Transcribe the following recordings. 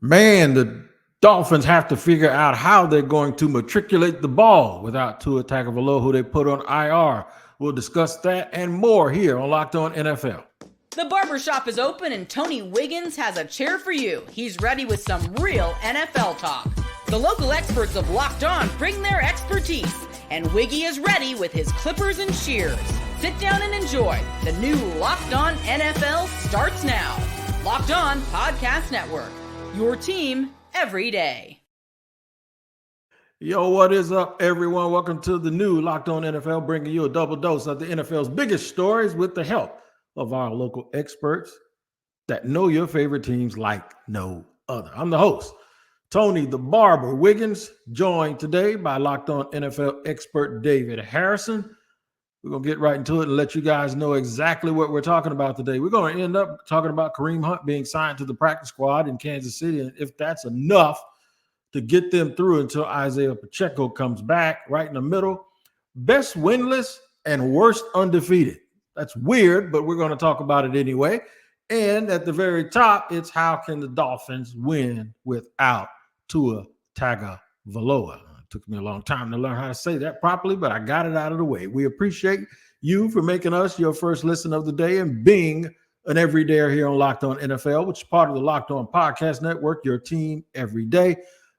Man, the Dolphins have to figure out how they're going to matriculate the ball without Tua Tagovailoa, who they put on IR. We'll discuss that and more here on Locked On NFL. The barbershop is open and Tony Wiggins has a chair for you. He's ready with some real NFL talk. The local experts of Locked On bring their expertise, and Wiggy is ready with his clippers and shears. Sit down and enjoy. The new Locked On NFL starts now. Locked On Podcast Network. Your team every day. Yo, what is up, everyone? Welcome to the new Locked On NFL, bringing you a double dose of the NFL's biggest stories with the help of our local experts that know your favorite teams like no other. I'm the host, Tony the Barber Wiggins, joined today by Locked On NFL expert David Harrison. We're going to get right into it and let you guys know exactly what we're talking about today. We're going to end up talking about Kareem Hunt being signed to the practice squad in Kansas City, and if that's enough to get them through until Isaiah Pacheco comes back. Right in the middle, best winless and worst undefeated. That's weird, but we're going to talk about it anyway. And at the very top, it's how can the Dolphins win without Tua Tagovailoa. It took me a long time to learn how to say that properly, but I got it out of the way. We appreciate you for making us your first listen of the day and being an everydayer here on Locked On NFL, which is part of the Locked On Podcast Network, your team every day.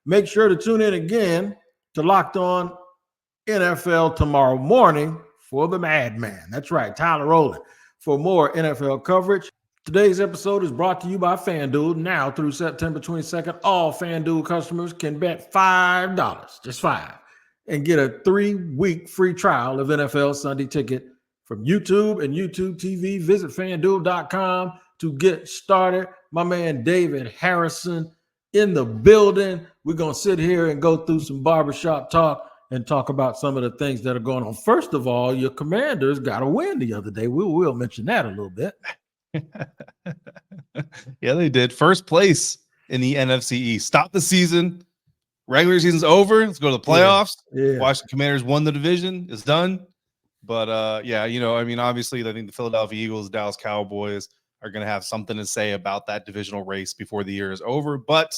Make sure to tune in again to Locked On NFL tomorrow morning for the madman. That's right, Tyler Rowland, for more NFL coverage. Today's episode is brought to you by FanDuel. Now through September 22nd, all FanDuel customers can bet $5, just $5, and get a 3-week free trial of NFL Sunday Ticket from YouTube and YouTube TV. Visit FanDuel.com to get started. My man David Harrison in the building. We're going to sit here and go through some barbershop talk and talk about some of the things that are going on. First of all, your Commanders got a win the other day. We'll mention that a little bit. Yeah, they did. First place in the NFC East. Stop the season. Regular season's over. Let's go to the playoffs. Yeah. Washington Commanders won the division. It's done. But yeah, obviously, I think the Philadelphia Eagles, Dallas Cowboys are going to have something to say about that divisional race before the year is over. But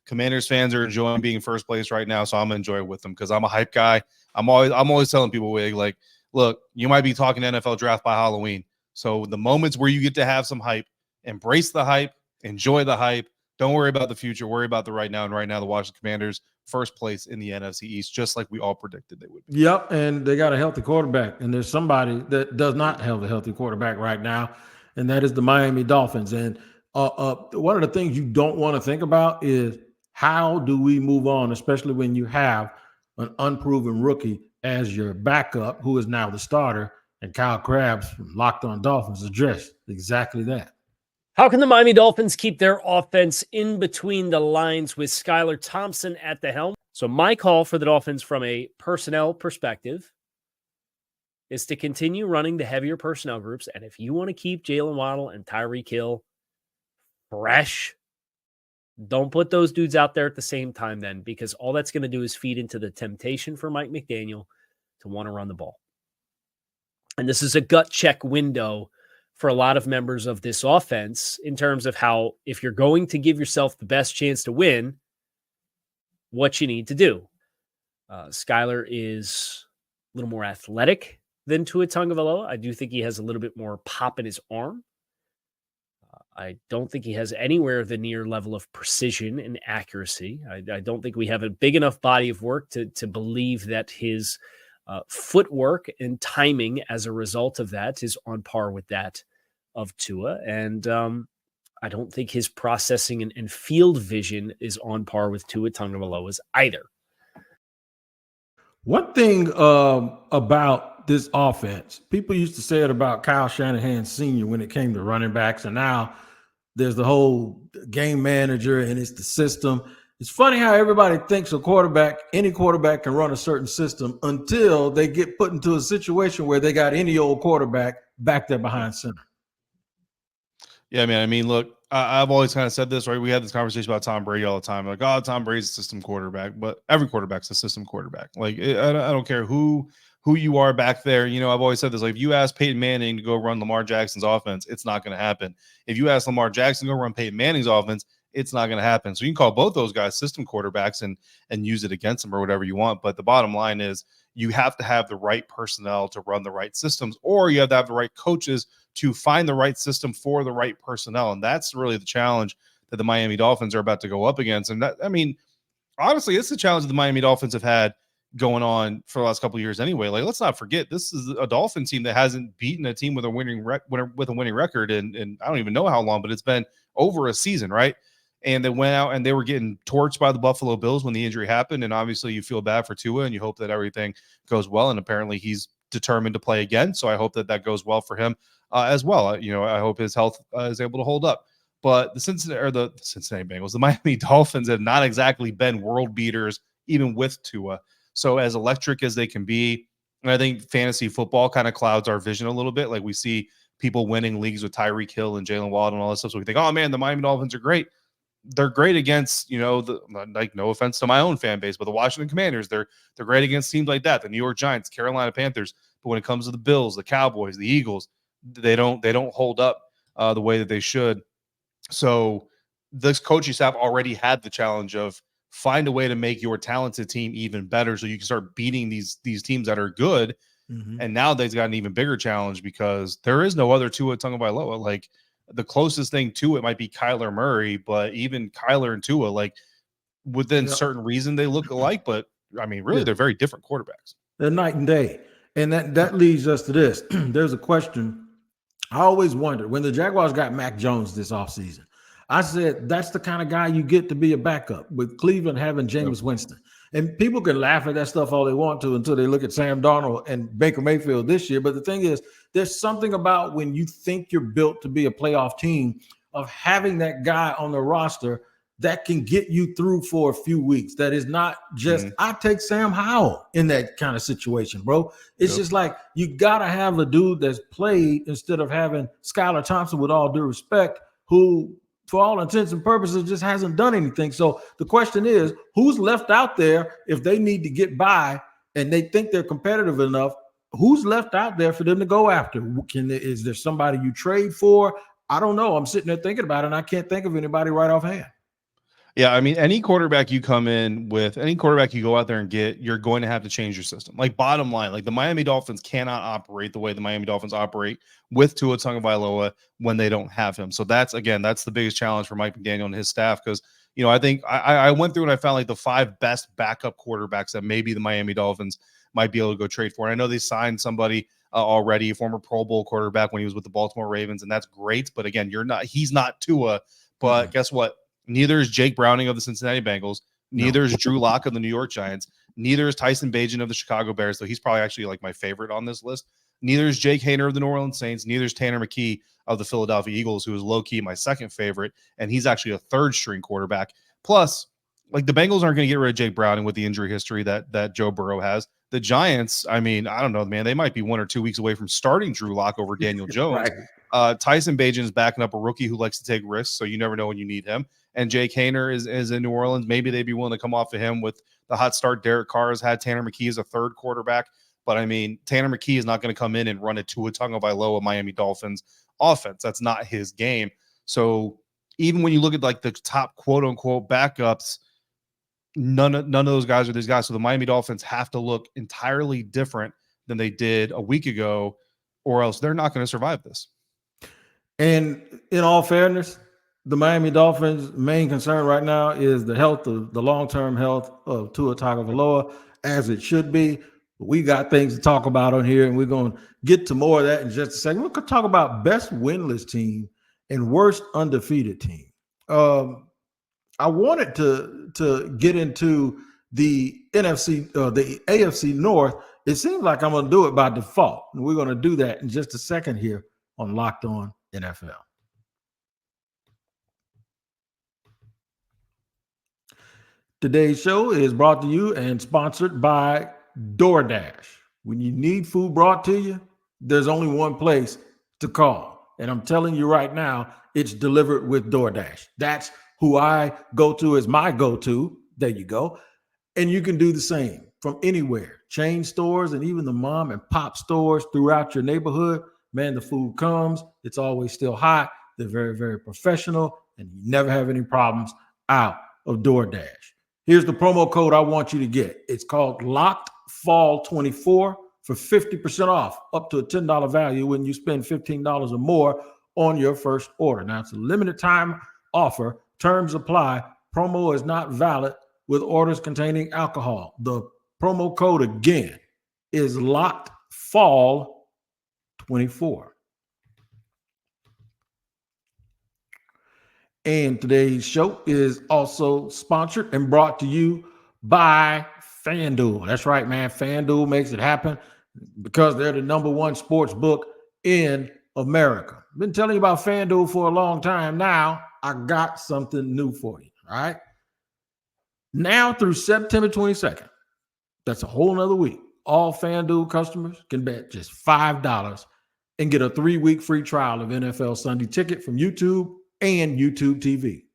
Commanders fans are enjoying being first place right now, so I'm gonna enjoy it with them because I'm a hype guy. I'm always telling people, like, look, you might be talking NFL draft by Halloween. So the moments where you get to have some hype, embrace the hype, enjoy the hype. Don't worry about the future. Worry about the right now. And right now, the Washington Commanders, first place in the NFC East, just like we all predicted they would be. Yep, and they got a healthy quarterback. And there's somebody that does not have a healthy quarterback right now, and that is the Miami Dolphins. And one of the things you don't want to think about is how do we move on, especially when you have an unproven rookie as your backup, who is now the starter. And Kyle Krabs from Locked On Dolphins addressed exactly that. How can the Miami Dolphins keep their offense in between the lines with Skyler Thompson at the helm? So my call for the Dolphins from a personnel perspective is to continue running the heavier personnel groups. And if you want to keep Jalen Waddle and Tyreek Hill fresh, don't put those dudes out there at the same time then, because all that's going to do is feed into the temptation for Mike McDaniel to want to run the ball. And this is a gut check window for a lot of members of this offense in terms of how, if you're going to give yourself the best chance to win, what you need to do. Skyler is a little more athletic than Tua Tagovailoa. I do think he has a little bit more pop in his arm. I don't think he has anywhere the near level of precision and accuracy. I don't think we have a big enough body of work to believe that his footwork and timing as a result of that is on par with that of Tua. And I don't think his processing and field vision is on par with Tua Tagovailoa's either. One thing about this offense, people used to say it about Kyle Shanahan Sr. when it came to running backs, and now there's the whole game manager and it's the system. It's funny how everybody thinks any quarterback can run a certain system until they get put into a situation where they got any old quarterback back there behind center. Yeah, man. I mean, look, I've always kind of said this, right? We had this conversation about Tom Brady all the time. Like, oh, Tom Brady's a system quarterback, but every quarterback's a system quarterback. Like, I don't care who you are back there. You know, I've always said this. Like, if you ask Peyton Manning to go run Lamar Jackson's offense, it's not going to happen. If you ask Lamar Jackson to go run Peyton Manning's offense, it's not going to happen. So you can call both those guys system quarterbacks and use it against them or whatever you want. But the bottom line is you have to have the right personnel to run the right systems, or you have to have the right coaches to find the right system for the right personnel. And that's really the challenge that the Miami Dolphins are about to go up against. And that, I mean, honestly, it's the challenge that the Miami Dolphins have had going on for the last couple of years anyway. Like, let's not forget, this is a Dolphin team that hasn't beaten a team with a winning record in I don't even know how long, but it's been over a season, right? And they went out and they were getting torched by the Buffalo Bills when the injury happened. And obviously you feel bad for Tua and you hope that everything goes well. And apparently he's determined to play again. So I hope that that goes well for him as well. You know, I hope his health is able to hold up. But the Cincinnati Bengals, the Miami Dolphins have not exactly been world beaters, even with Tua. So as electric as they can be, and I think fantasy football kind of clouds our vision a little bit. Like we see people winning leagues with Tyreek Hill and Jalen Waddle and all this stuff. So we think, oh man, the Miami Dolphins are great. They're great against, you know, like no offense to my own fan base, but the Washington Commanders, they're great against teams like that. The New York Giants, Carolina Panthers. But when it comes to the Bills, the Cowboys, the Eagles, they don't hold up the way that they should. So this coaching staff already had the challenge of find a way to make your talented team even better so you can start beating these teams that are good. Mm-hmm. And now they've got an even bigger challenge because there is no other Tua Tagovailoa. Like the closest thing to it might be Kyler Murray, but even Kyler and Tua, like within certain reason they look alike, but I mean, really they're very different quarterbacks. They're night and day. And that leads us to this. There's a question I always wondered when the Jaguars got Mac Jones this offseason. I said, that's the kind of guy you get to be a backup with Cleveland having Jameis Winston. And people can laugh at that stuff all they want to until they look at Sam Darnold and Baker Mayfield this year. But the thing is, there's something about when you think you're built to be a playoff team of having that guy on the roster that can get you through for a few weeks. That is not just, I take Sam Howell in that kind of situation, bro. It's just like you got to have a dude that's played instead of having Skyler Thompson, with all due respect, who – for all intents and purposes, just hasn't done anything. So the question is, who's left out there if they need to get by and they think they're competitive enough? Who's left out there for them to go after? Is there somebody you trade for? I don't know. I'm sitting there thinking about it, and I can't think of anybody right offhand. Yeah, I mean, any quarterback you come in with, any quarterback you go out there and get, you're going to have to change your system. Like, bottom line, like the Miami Dolphins cannot operate the way the Miami Dolphins operate with Tua Tagovailoa when they don't have him. So that's the biggest challenge for Mike McDaniel and his staff because, you know, I think I went through and I found like the 5 best backup quarterbacks that maybe the Miami Dolphins might be able to go trade for. And I know they signed somebody already, a former Pro Bowl quarterback when he was with the Baltimore Ravens, and that's great. But again, he's not Tua, but guess what? Neither is Jake Browning of the Cincinnati Bengals. Neither is Drew Lock of the New York Giants. Neither is Tyson Bagent of the Chicago Bears, though he's probably actually like my favorite on this list. Neither is Jake Haener of the New Orleans Saints. Neither is Tanner McKee of the Philadelphia Eagles, who is low-key my second favorite, and he's actually a third-string quarterback. Plus, like the Bengals aren't going to get rid of Jake Browning with the injury history that Joe Burrow has. The Giants, I mean, I don't know, man. They might be 1 or 2 weeks away from starting Drew Lock over Daniel Jones. Right. Tyson Bagent is backing up a rookie who likes to take risks, so you never know when you need him. And Jake Haener is in New Orleans. Maybe they'd be willing to come off of him with the hot start. Derek Carr has had Tanner McKee as a third quarterback. But, I mean, Tanner McKee is not going to come in and run it to a Tagovailoa Miami Dolphins offense. That's not his game. So even when you look at, like, the top quote-unquote backups, none of those guys are these guys. So the Miami Dolphins have to look entirely different than they did a week ago, or else they're not going to survive this. And in all fairness, the Miami Dolphins' main concern right now is the long-term health of Tua Tagovailoa, as it should be. We got things to talk about on here, and we're going to get to more of that in just a second. We're going to talk about best winless team and worst undefeated team. I wanted to get into the the AFC North. It seems like I'm going to do it by default, and we're going to do that in just a second here on Locked On NFL. Today's show is brought to you and sponsored by DoorDash. When you need food brought to you, there's only one place to call. And I'm telling you right now, it's delivered with DoorDash. That's who I go to as my go-to. There you go. And you can do the same from anywhere. Chain stores and even the mom and pop stores throughout your neighborhood. Man, the food comes. It's always still hot. They're very, very professional. and you never have any problems out of DoorDash. Here's the promo code I want you to get. It's called LOCKEDFall24 for 50% off, up to a $10 value when you spend $15 or more on your first order. Now, it's a limited time offer. Terms apply. Promo is not valid with orders containing alcohol. The promo code again is LOCKEDFall24. And today's show is also sponsored and brought to you by FanDuel. That's right, man. FanDuel makes it happen because they're the number one sports book in America. Been telling you about FanDuel for a long time now. I got something new for you, all right? Now through September 22nd, that's a whole nother week, all FanDuel customers can bet just $5 and get a 3-week free trial of NFL Sunday Ticket from YouTube and YouTube TV.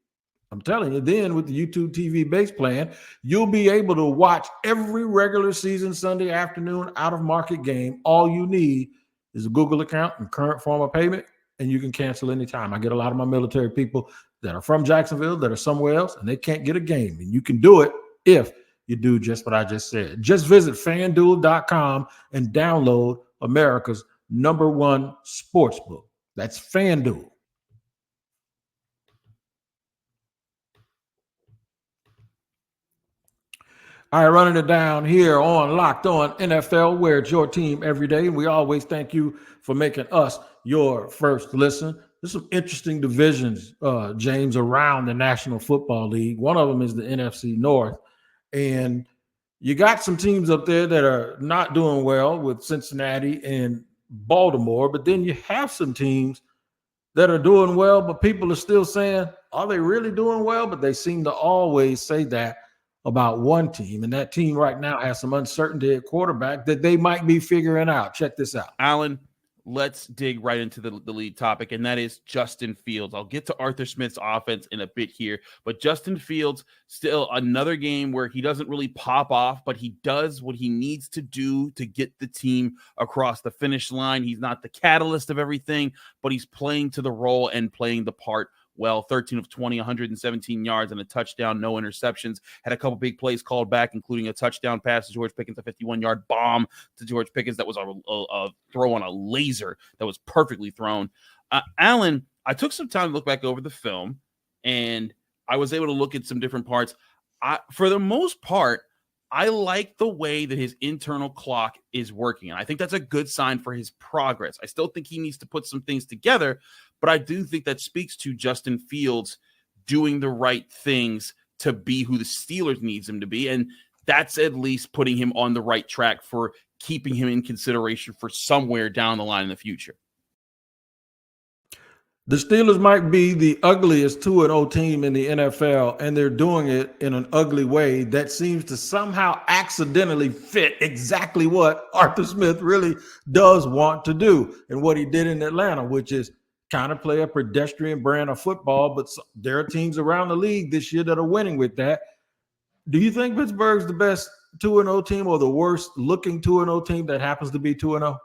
I'm telling you, then with the YouTube TV base plan, you'll be able to watch every regular season Sunday afternoon out-of-market game. All you need is a Google account and current form of payment, and you can cancel anytime. I get a lot of my military people that are from Jacksonville that are somewhere else, and they can't get a game. And you can do it if you do just what I just said. Just visit FanDuel.com and download America's #1 sportsbook. That's FanDuel. All right, running it down here on Locked On NFL, where it's your team every day. And we always thank you for making us your first listen. There's some interesting divisions, James, around the National Football League. One of them is the NFC North. And you got some teams up there that are not doing well with Cincinnati and Baltimore. But then you have some teams that are doing well, but people are still saying, are they really doing well? But they seem to always say that about one team, and that team right now has some uncertainty at quarterback that they might be figuring out. Check this out. Alan, let's dig right into the lead topic, and that is Justin Fields. I'll get to Arthur Smith's offense in a bit here, but Justin Fields, still another game where he doesn't really pop off, but he does what he needs to do to get the team across the finish line. He's not the catalyst of everything, but he's playing to the role and playing the part well. 13 of 20, 117 yards and a touchdown, no interceptions. Had a couple big plays called back, including a touchdown pass to George Pickens, a 51-yard bomb to George Pickens that was a throw on a laser that was perfectly thrown. Alan, I took some time to look back over the film, and I was able to look at some different parts. For the most part, I like the way that his internal clock is working. And I think that's a good sign for his progress. I still think he needs to put some things together, but I do think that speaks to Justin Fields doing the right things to be who the Steelers needs him to be. And that's at least putting him on the right track for keeping him in consideration for somewhere down the line in the future. The Steelers might be the ugliest 2-0 team in the NFL, and they're doing it in an ugly way that seems to somehow accidentally fit exactly what Arthur Smith really does want to do and what he did in Atlanta, which is kind of play a pedestrian brand of football. But there are teams around the league this year that are winning with that. Do you think Pittsburgh's the best 2-0 team or the worst looking 2-0 team that happens to be 2-0?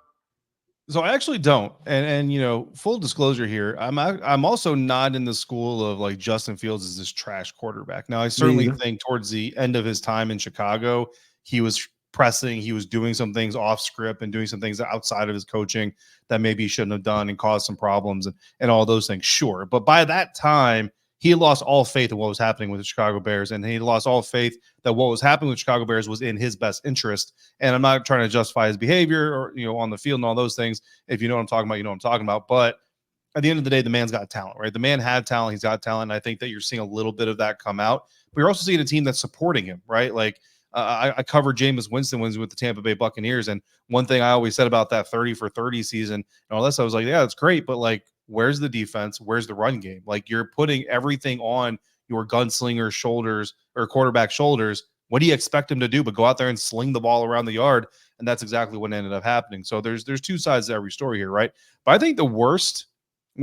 So I actually don't. And you know, full disclosure here, I'm also not in the school of like Justin Fields is this trash quarterback. Now, I certainly think towards the end of his time in Chicago, he was pressing, he was doing some things off script and doing some things outside of his coaching that maybe he shouldn't have done and caused some problems and all those things. Sure. But by that time, he had lost all faith in what was happening with the Chicago Bears, and he lost all faith that what was happening with Chicago Bears was in his best interest. And I'm not trying to justify his behavior or, you know, on the field and all those things. If you know what I'm talking about, you know what I'm talking about. But at the end of the day, the man's got talent, right? The man had talent. He's got talent. And I think that you're seeing a little bit of that come out. But you're also seeing a team that's supporting him, right? Like I covered Jameis Winston when he was with the Tampa Bay Buccaneers. And one thing I always said about that 30 for 30 season and all this, I was like, yeah, that's great. But like, where's the defense? Where's the run game? Like, you're putting everything on your gunslinger shoulders or quarterback shoulders. What do you expect him to do but go out there and sling the ball around the yard? And that's exactly what ended up happening. So there's two sides to every story here, right? But I think the worst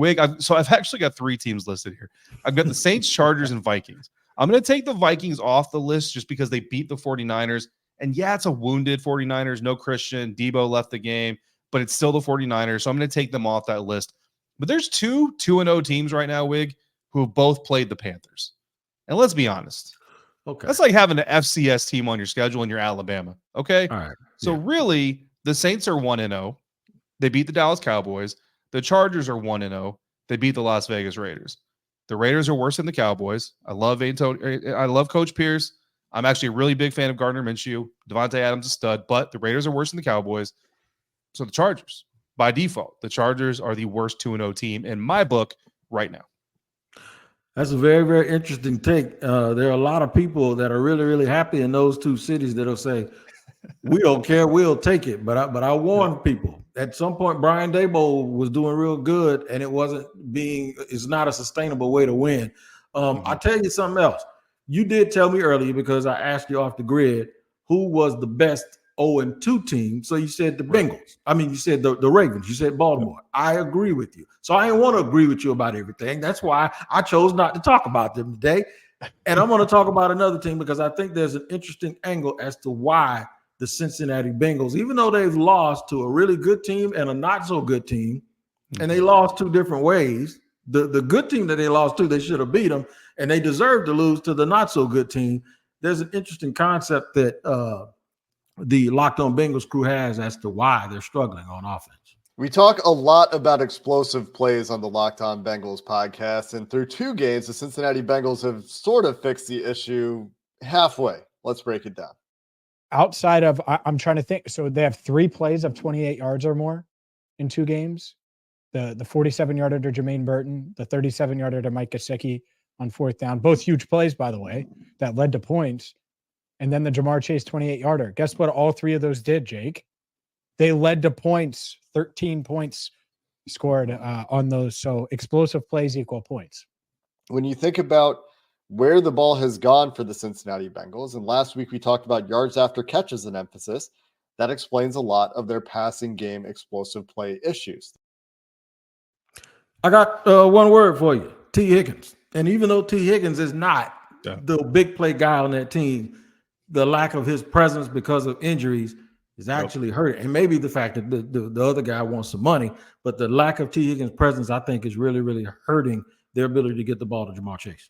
I've actually got three teams listed here. I've got the Saints, Chargers, and Vikings. I'm going to take the Vikings off the list just because they beat the 49ers. And yeah, it's a wounded 49ers. No Christian. Debo left the game, but it's still the 49ers. So I'm going to take them off that list. But there's two 2-0 teams right now, Wig, who have both played the Panthers. And let's be honest. Okay. That's like having an FCS team on your schedule and you're Alabama. Okay. All right. So really, the Saints are 1-0. They beat the Dallas Cowboys. The Chargers are 1-0. They beat the Las Vegas Raiders. The Raiders are worse than the Cowboys. I love Coach Pierce. I'm actually a really big fan of Gardner Minshew. Devontae Adams is a stud, but the Raiders are worse than the Cowboys. So the Chargers, by default, the Chargers are the worst 2-0 team in my book right now. That's a very, very interesting take. There are a lot of people that are really, really happy in those two cities that'll say, we don't care, we'll take it. But I warn people. At some point, Brian Daboll was doing real good, and it's not a sustainable way to win. I'll tell you something else. You did tell me earlier, because I asked you off the grid, who was the best 0-2 team. So you said the Bengals. I mean, you said the Ravens. You said Baltimore. I agree with you. So I didn't want to agree with you about everything. That's why I chose not to talk about them today. And I'm going to talk about another team because I think there's an interesting angle as to why the Cincinnati Bengals, even though they've lost to a really good team and a not so good team, and they lost two different ways. The good team that they lost to, they should have beat them, and they deserved to lose to the not so good team. There's an interesting concept that the Locked On Bengals crew has as to why they're struggling on offense. We talk a lot about explosive plays on the Locked On Bengals podcast, and through 2 games, the Cincinnati Bengals have sort of fixed the issue halfway. Let's break it down. Outside of, I'm trying to think. So they have 3 plays of 28 yards or more in 2 games. The 47-yarder to Jermaine Burton, the 37-yarder to Mike Gesicki on 4th down. Both huge plays, by the way, that led to points. And then the Jamar Chase 28-yarder. Guess what all 3 of those did, Jake? They led to points. 13 points scored on those. So explosive plays equal points. When you think about where the ball has gone for the Cincinnati Bengals, and last week we talked about yards after catch as an emphasis, that explains a lot of their passing game explosive play issues. I got one word for you, T. Higgins. And even though T. Higgins is not the big play guy on that team, the lack of his presence because of injuries is actually hurting. And maybe the fact that the other guy wants some money, but the lack of T. Higgins' presence, I think, is really, really hurting their ability to get the ball to Jamar Chase.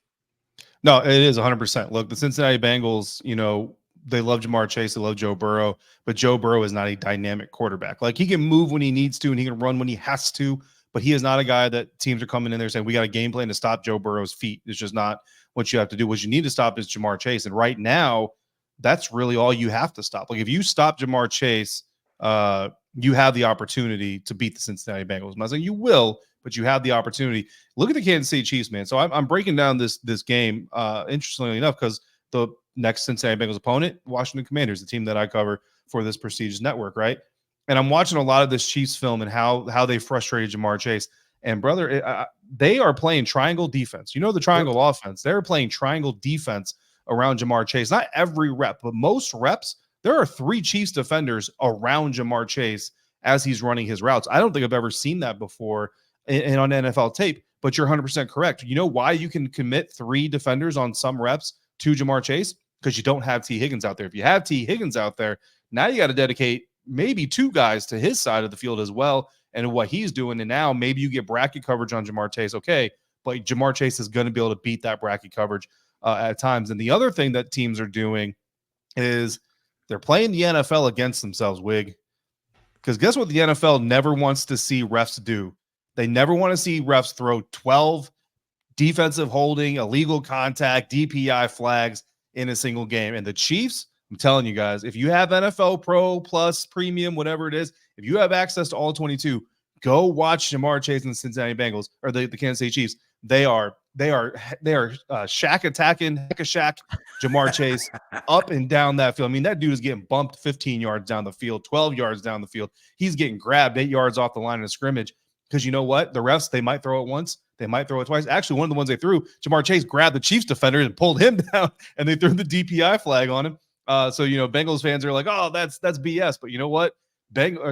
No, it is 100%. Look, the Cincinnati Bengals, they love Jamar Chase, they love Joe Burrow, but Joe Burrow is not a dynamic quarterback. Like, he can move when he needs to and he can run when he has to, but he is not a guy that teams are coming in there saying, we got a game plan to stop Joe Burrow's feet. It's just not what you have to do. What you need to stop is Jamar Chase. And right now, that's really all you have to stop. Like, if you stop Jamar Chase, you have the opportunity to beat the Cincinnati Bengals. I'm not saying you will, but you have the opportunity. Look at the Kansas City Chiefs, man. So I'm breaking down this game, interestingly enough, because the next Cincinnati Bengals opponent, Washington Commanders, the team that I cover for this prestigious network, right? And I'm watching a lot of this Chiefs film and how they frustrated Jamar Chase. And, brother, they are playing triangle defense. You know the triangle offense. They're playing triangle defense around Jamar Chase. Not every rep, but most reps, there are 3 Chiefs defenders around Jamar Chase as he's running his routes. I don't think I've ever seen that before and on NFL tape, but you're 100% correct. You know why you can commit 3 defenders on some reps to Jamar Chase? Because you don't have T. Higgins out there. If you have T. Higgins out there, now you got to dedicate maybe 2 guys to his side of the field as well and what he's doing. And now maybe you get bracket coverage on Jamar Chase. Okay, but Jamar Chase is going to be able to beat that bracket coverage at times. And the other thing that teams are doing is they're playing the NFL against themselves, Wig. Because guess what the NFL never wants to see refs do? They never want to see refs throw 12 defensive holding, illegal contact, DPI flags in a single game. And the Chiefs, I'm telling you guys, if you have NFL Pro Plus Premium, whatever it is, if you have access to all 22, go watch Jamar Chase and the Cincinnati Bengals or the Kansas City Chiefs. They are shack attacking, heck a shack Jamar Chase up and down that field. I mean, that dude is getting bumped 15 yards down the field, 12 yards down the field. He's getting grabbed 8 yards off the line of scrimmage. Because you know what? The refs, they might throw it once. They might throw it twice. Actually, one of the ones they threw, Jamar Chase grabbed the Chiefs defender and pulled him down, and they threw the DPI flag on him. So, Bengals fans are like, oh, that's BS. But you know what?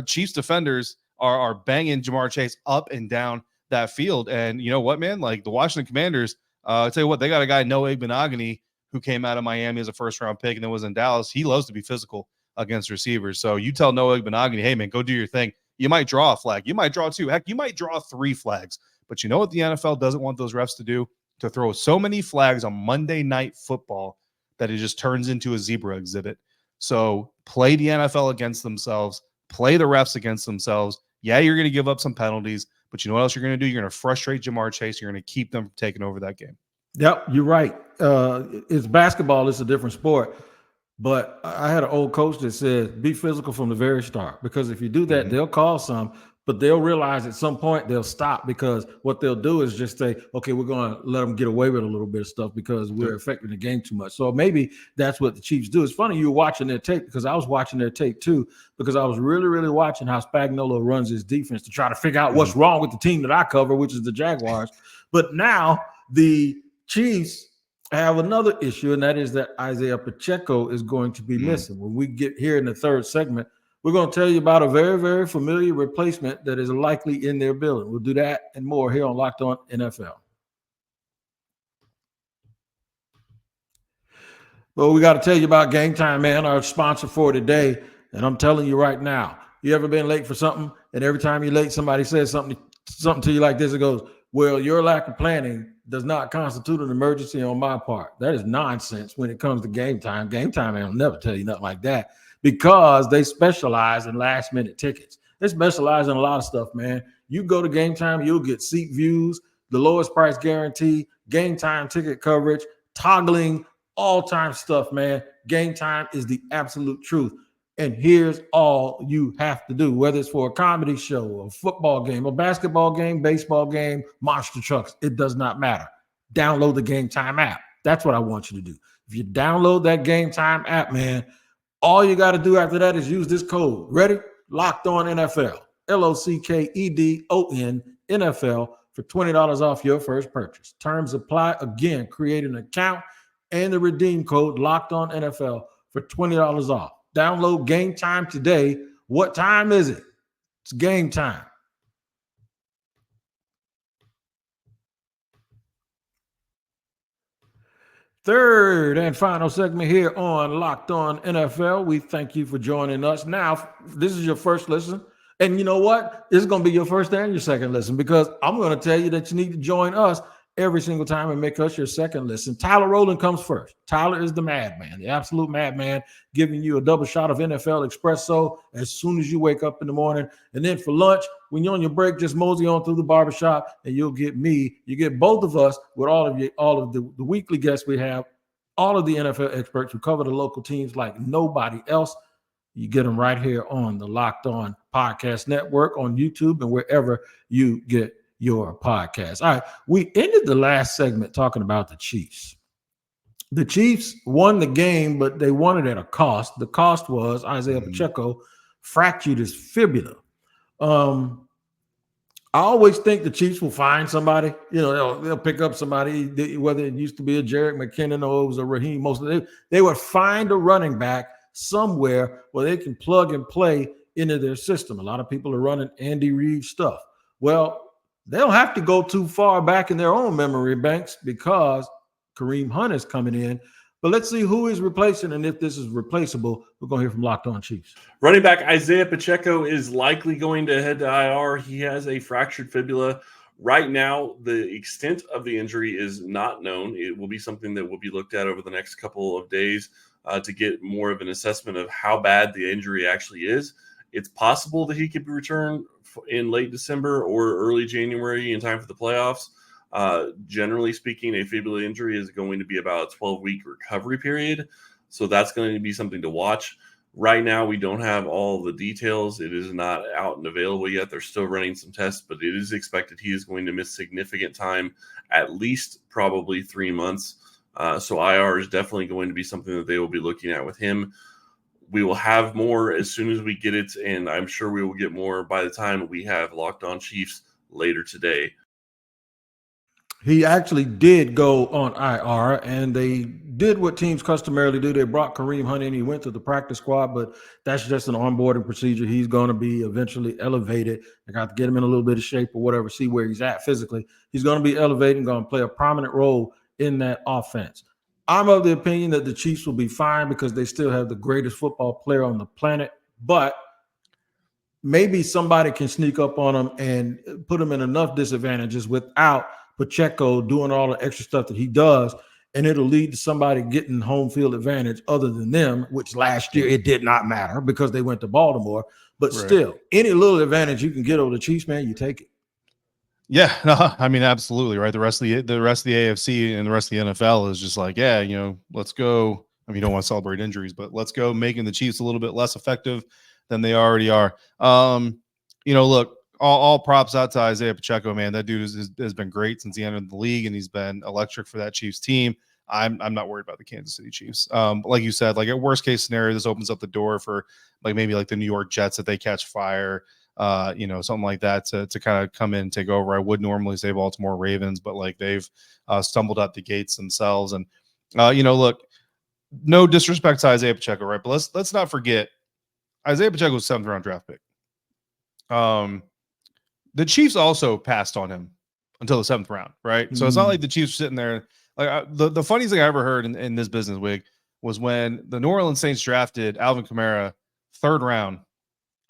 Chiefs defenders are banging Jamar Chase up and down that field. And you know what, man? Like the Washington Commanders, I'll tell you what, they got a guy, Noah Igbenogany, who came out of Miami as a first-round pick and then was in Dallas. He loves to be physical against receivers. So you tell Noah Igbenogany, hey, man, go do your thing. You might draw a flag. You might draw 2. Heck, you might draw 3 flags. But you know what the NFL doesn't want those refs to do? to throw so many flags on Monday Night Football that it just turns into a zebra exhibit. So play the NFL against themselves, play the refs against themselves. Yeah, you're going to give up some penalties, but you know what else you're going to do? You're going to frustrate Jamar Chase. You're going to keep them from taking over that game. Yep, you're right. It's basketball. It's a different sport. But I had an old coach that said, be physical from the very start, because if you do that, they'll call some, but they'll realize at some point they'll stop, because what they'll do is just say, okay, we're going to let them get away with a little bit of stuff because we're affecting the game too much. So maybe that's what the Chiefs do. It's funny you were watching their tape, because I was watching their tape too, because I was really, really watching how Spagnuolo runs his defense to try to figure out what's wrong with the team that I cover, which is the Jaguars. But now the Chiefs have another issue, and that is that Isaiah Pacheco is going to be missing. When we get here in the third segment, we're going to tell you about a very, very familiar replacement that is likely in their building. We'll do that and more here on Locked On NFL. Well, we got to tell you about Game Time, man, our sponsor for today. And I'm telling you right now, you ever been late for something, and every time you're late, somebody says something to you like this, it goes, well, your lack of planning does not constitute an emergency on my part. That is nonsense when it comes to Game Time. Game Time, I'll never tell you nothing like that, because they specialize in last-minute tickets. They specialize in a lot of stuff, man. You go to Game Time, you'll get seat views, the lowest price guarantee, Game Time ticket coverage, toggling, all-time stuff, man. Game Time is the absolute truth. And here's all you have to do, whether it's for a comedy show, a football game, a basketball game, baseball game, monster trucks, it does not matter. Download the Game Time app. That's what I want you to do. If you download that Game Time app, man, all you got to do after that is use this code. Ready? Locked On NFL. LOCKEDON NFL for $20 off your first purchase. Terms apply. Again, create an account and the redeem code Locked On NFL for $20 off. Download Game Time today. What time is it? It's game time. Third and final segment here on Locked On NFL. We thank you for joining us. Now, this is your first listen. And you know what? It's going to be your first and your second listen, because I'm going to tell you that you need to join us every single time and make us your second listen. Tyler Rowland comes first. Tyler is the madman, the absolute madman, giving you a double shot of NFL Espresso as soon as you wake up in the morning. And then for lunch, when you're on your break, just mosey on through the barbershop and you'll get me. You get both of us with all of the weekly guests we have, all of the NFL experts who cover the local teams like nobody else. You get them right here on the Locked On Podcast Network, on YouTube, and wherever you get your podcast. All right, we ended the last segment talking about the Chiefs. The Chiefs won the game, but they won it at a cost. The cost was Isaiah Pacheco fractured his fibula. I always think the Chiefs will find somebody. You know, they'll pick up somebody, whether it used to be a Jerick McKinnon or it was a Raheem Mostert. They would find a running back somewhere where they can plug and play into their system. A lot of people are running Andy Reid stuff. Well, they don't have to go too far back in their own memory banks, because Kareem Hunt is coming in. But let's see who is replacing, and if this is replaceable. We're going to hear from Locked On Chiefs. Running back Isaiah Pacheco is likely going to head to IR. He has a fractured fibula. Right now, the extent of the injury is not known. It will be something that will be looked at over the next couple of days to get more of an assessment of how bad the injury actually is. It's possible that he could return in late December or early January in time for the playoffs. Generally speaking, a fibula injury is going to be about a 12-week recovery period. So that's going to be something to watch. Right now, we don't have all the details. It is not out and available yet. They're still running some tests, but it is expected he is going to miss significant time, at least probably 3 months. So IR is definitely going to be something that they will be looking at with him. We will have more as soon as we get it, and I'm sure we will get more by the time we have Locked On Chiefs later today. He actually did go on IR, and they did what teams customarily do. They brought Kareem Hunt in. He went to the practice squad, but that's just an onboarding procedure. He's going to be eventually elevated. They got to get him in a little bit of shape or whatever, see where he's at physically. He's going to be elevated and going to play a prominent role in that offense. I'm of the opinion that the Chiefs will be fine because they still have the greatest football player on the planet, but maybe somebody can sneak up on them and put them in enough disadvantages without Pacheco doing all the extra stuff that he does, and it'll lead to somebody getting home field advantage other than them, which last year it did not matter because they went to Baltimore. But still, any little advantage you can get over the Chiefs, man, you take it. Yeah, no, I mean, absolutely, right. The rest of the AFC and the rest of the NFL is just like, yeah, let's go. I mean, you don't want to celebrate injuries, but let's go making the Chiefs a little bit less effective than they already are. Look, all props out to Isaiah Pacheco, man. That dude has been great since he entered the league, and he's been electric for that Chiefs team. I'm not worried about the Kansas City Chiefs. Like you said, like at worst case scenario, this opens up the door for maybe the New York Jets if they catch fire, something like that to kind of come in and take over. I would normally say Baltimore Ravens, but they've stumbled out the gates themselves. And look, no disrespect to Isaiah Pacheco, right? But let's not forget Isaiah Pacheco was 7th round draft pick. The Chiefs also passed on him until the 7th round, right? So it's not like the Chiefs were sitting there. The funniest thing I ever heard in this business wig was when the New Orleans Saints drafted Alvin Kamara 3rd round,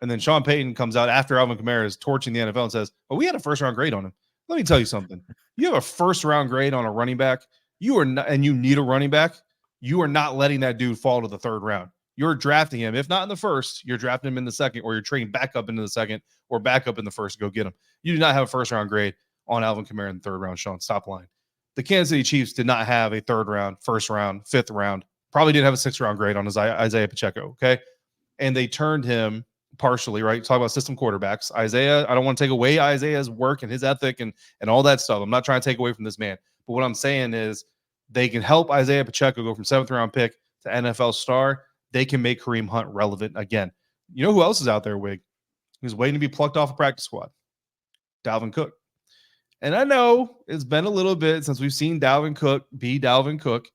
and then Sean Payton comes out after Alvin Kamara is torching the NFL and says, "Oh, we had a 1st round grade on him." Let me tell you something. You have a 1st round grade on a running back. You are not, and you need a running back. You are not letting that dude fall to the 3rd round. You're drafting him. If not in the 1st, you're drafting him in the 2nd, or you're trading back up into the 2nd or back up in the 1st to go get him. You do not have a 1st round grade on Alvin Kamara in the 3rd round, Sean. Stop lying. The Kansas City Chiefs did not have a 3rd round, 1st round, 5th round, probably didn't have a 6th round grade on Isaiah Pacheco, okay? And they turned him partially, right? Talk about system quarterbacks. Isaiah, I don't want to take away Isaiah's work and his ethic and all that stuff. I'm not trying to take away from this man. But what I'm saying is they can help Isaiah Pacheco go from 7th round pick to NFL star. They can make Kareem Hunt relevant again. You know who else is out there, Wig? Who's waiting to be plucked off a practice squad? Dalvin Cook. And I know it's been a little bit since we've seen Dalvin Cook be Dalvin Cook.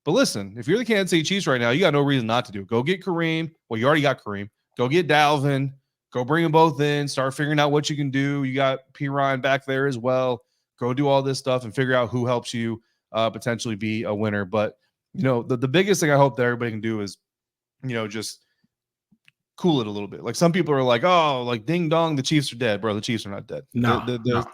But listen, if you're the Kansas City Chiefs right now, you got no reason not to do it. Go get Kareem. Well, you already got Kareem. Go get Dalvin. Go bring them both in. Start figuring out what you can do. You got P. Ryan back there as well. Go do all this stuff and figure out who helps you potentially be a winner. But, the biggest thing I hope that everybody can do is, just cool it a little bit. Like some people are like, oh, like ding dong, the Chiefs are dead. Bro, the Chiefs are not dead. No,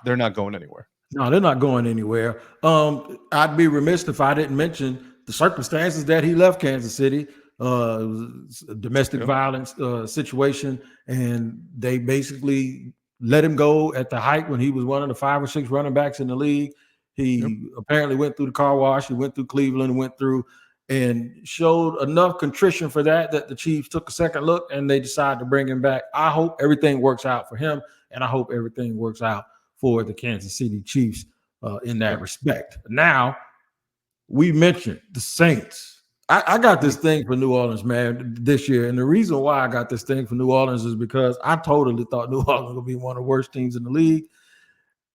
they're not going anywhere. No, they're not going anywhere. I'd be remiss if I didn't mention the circumstances that he left Kansas City. It was a domestic violence situation, and they basically let him go at the height when he was one of the 5 or 6 running backs in the league. He apparently went through the car wash. He went through Cleveland, went through and showed enough contrition for that the Chiefs took a second look and they decided to bring him back. I hope everything works out for him, and I hope everything works out for the Kansas City Chiefs in that respect. Now, we mentioned the Saints. I got this thing for New Orleans, man, this year. And the reason why I got this thing for New Orleans is because I totally thought New Orleans would be one of the worst teams in the league.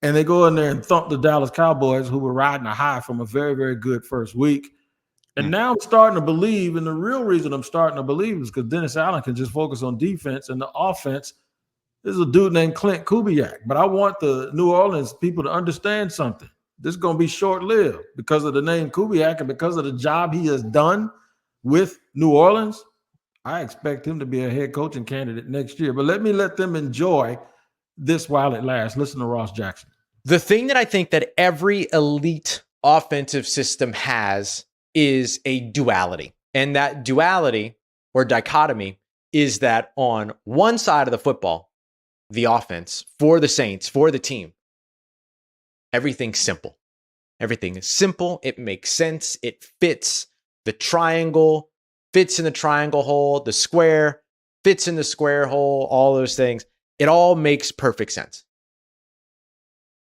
And they go in there and thump the Dallas Cowboys, who were riding a high from a very, very good first week. And now I'm starting to believe, and the real reason I'm starting to believe is because Dennis Allen can just focus on defense, and the offense is a dude named Clint Kubiak. But I want the New Orleans people to understand something. This is going to be short-lived because of the name Kubiak and because of the job he has done with New Orleans. I expect him to be a head coaching candidate next year. But let them enjoy this while it lasts. Listen to Ross Jackson. The thing that I think that every elite offensive system has is a duality. And that duality or dichotomy is that on one side of the football, the offense, for the Saints, for the team, everything's simple. Everything is simple. It makes sense. It fits. The triangle fits in the triangle hole. The square fits in the square hole. All those things. It all makes perfect sense.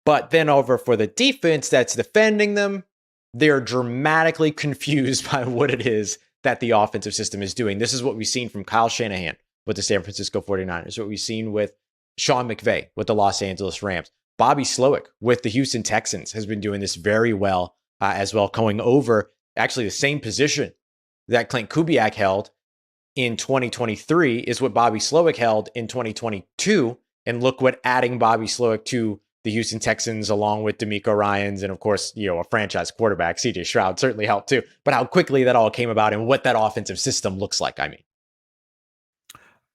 But then over for the defense that's defending them, they're dramatically confused by what it is that the offensive system is doing. This is what we've seen from Kyle Shanahan with the San Francisco 49ers, what we've seen with Sean McVay with the Los Angeles Rams. Bobby Slowick with the Houston Texans has been doing this very well as well, going over actually the same position that Clint Kubiak held in 2023 is what Bobby Slowick held in 2022. And look what adding Bobby Slowick to the Houston Texans, along with DeMeco Ryans, and of course, a franchise quarterback, CJ Stroud, certainly helped too. But how quickly that all came about and what that offensive system looks like,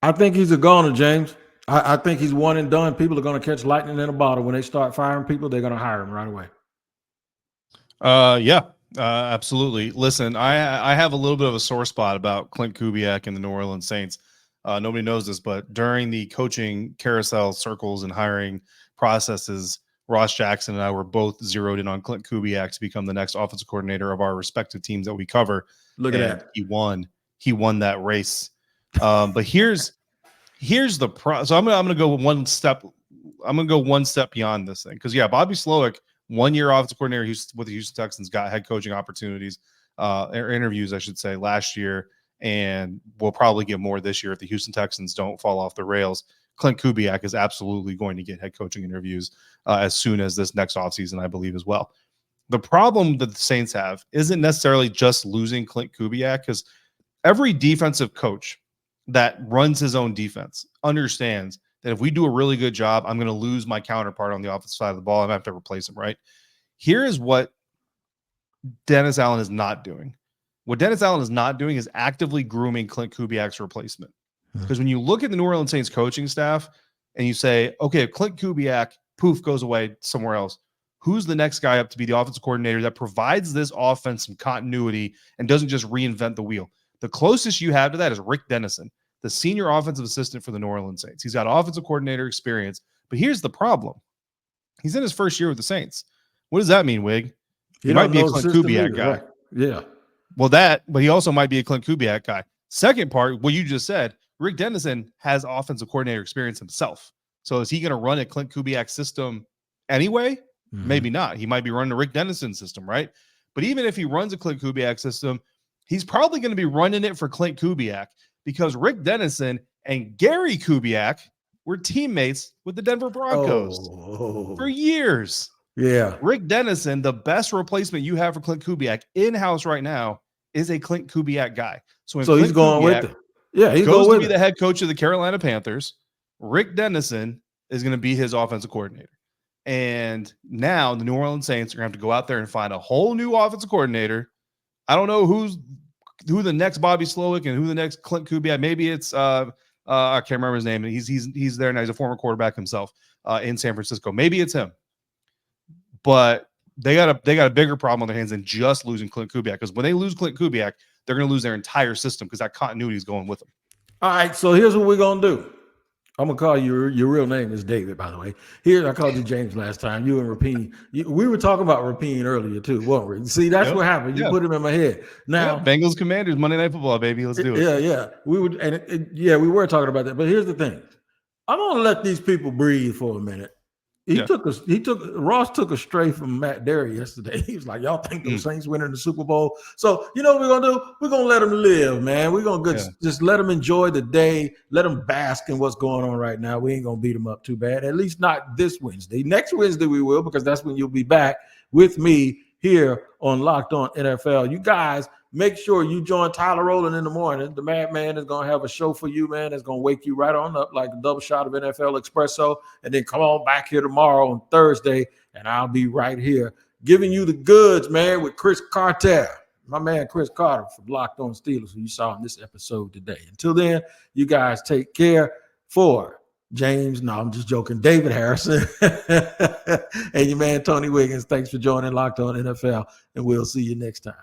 I think he's a goner, James. I think he's one and done. People are going to catch lightning in a bottle. When they start firing people, they're going to hire him right away. Absolutely. Listen, I have a little bit of a sore spot about Clint Kubiak and the New Orleans Saints. Nobody knows this, but during the coaching carousel circles and hiring processes, Ross Jackson and I were both zeroed in on Clint Kubiak to become the next offensive coordinator of our respective teams that we cover. Look at that. He won that race. But here's the so I'm gonna go one step. I'm gonna go one step beyond this thing because Bobby Slowick, 1 year offensive coordinator with the Houston Texans, got head coaching opportunities, or interviews, I should say, last year, and will probably get more this year if the Houston Texans don't fall off the rails. Clint Kubiak is absolutely going to get head coaching interviews as soon as this next offseason, I believe, as well. The problem that the Saints have isn't necessarily just losing Clint Kubiak, because every defensive coach that runs his own defense understands that if we do a really good job, I'm going to lose my counterpart on the offensive side of the ball. I'm going to have to replace him, right? Here is what Dennis Allen is not doing. What Dennis Allen is not doing is actively grooming Clint Kubiak's replacement. Because when you look at the New Orleans Saints coaching staff and you say, okay, if Clint Kubiak, poof, goes away somewhere else, who's the next guy up to be the offensive coordinator that provides this offense some continuity and doesn't just reinvent the wheel? The closest you have to that is Rick Dennison, the senior offensive assistant for the New Orleans Saints. He's got offensive coordinator experience, but here's the problem. He's in his first year with the Saints. What does that mean, Wig? He might be a Clint Kubiak guy. Right. Yeah. Well, but he also might be a Clint Kubiak guy. Second part, what you just said, Rick Dennison has offensive coordinator experience himself. So is he going to run a Clint Kubiak system anyway? Mm-hmm. Maybe not. He might be running a Rick Dennison system, right? But even if he runs a Clint Kubiak system, he's probably going to be running it for Clint Kubiak, because Rick Dennison and Gary Kubiak were teammates with the Denver Broncos for years. Yeah. Rick Dennison, the best replacement you have for Clint Kubiak in-house right now, is a Clint Kubiak guy. So he's going with it. Yeah, he's goes going to be the head coach of the Carolina Panthers. Rick Dennison is going to be his offensive coordinator. And now the New Orleans Saints are going to have to go out there and find a whole new offensive coordinator. I don't know who the next Bobby Slowick and who the next Clint Kubiak. Maybe it's I can't remember his name. He's there now. He's a former quarterback himself in San Francisco. Maybe it's him. But they got a bigger problem on their hands than just losing Clint Kubiak, because when they lose Clint Kubiak, they're going to lose their entire system, because that continuity is going with them. All right, so here's what we're going to do. I'm going to call you, your real name is David, by the way. Here, I called you James last time. You and Rapine. We were talking about Rapine earlier, too, weren't we? See, that's what happened. You put him in my head. Now, Bengals Commanders, Monday Night Football, baby. Let's do it. Yeah. We were talking about that. But here's the thing. I'm going to let these people breathe for a minute. Ross took a stray from Matt Derry yesterday. He was like, y'all think the Saints winning the Super Bowl? So you know what we're gonna do? We're gonna let them live, man. We're gonna just let them enjoy the day, let them bask in what's going on right now. We ain't gonna beat them up too bad, at least not this Wednesday. Next Wednesday we will, because that's when you'll be back with me here on Locked On NFL. You guys, make sure you join Tyler Rowland in the morning. The Madman is going to have a show for you, man. It's going to wake you right on up like a double shot of NFL Espresso. And then come on back here tomorrow on Thursday, and I'll be right here giving you the goods, man, with Chris Carter, my man Chris Carter from Locked On Steelers, who you saw in this episode today. Until then, you guys take care. For James, no, I'm just joking, David Harrison, and your man Tony Wiggins, thanks for joining Locked On NFL, and we'll see you next time.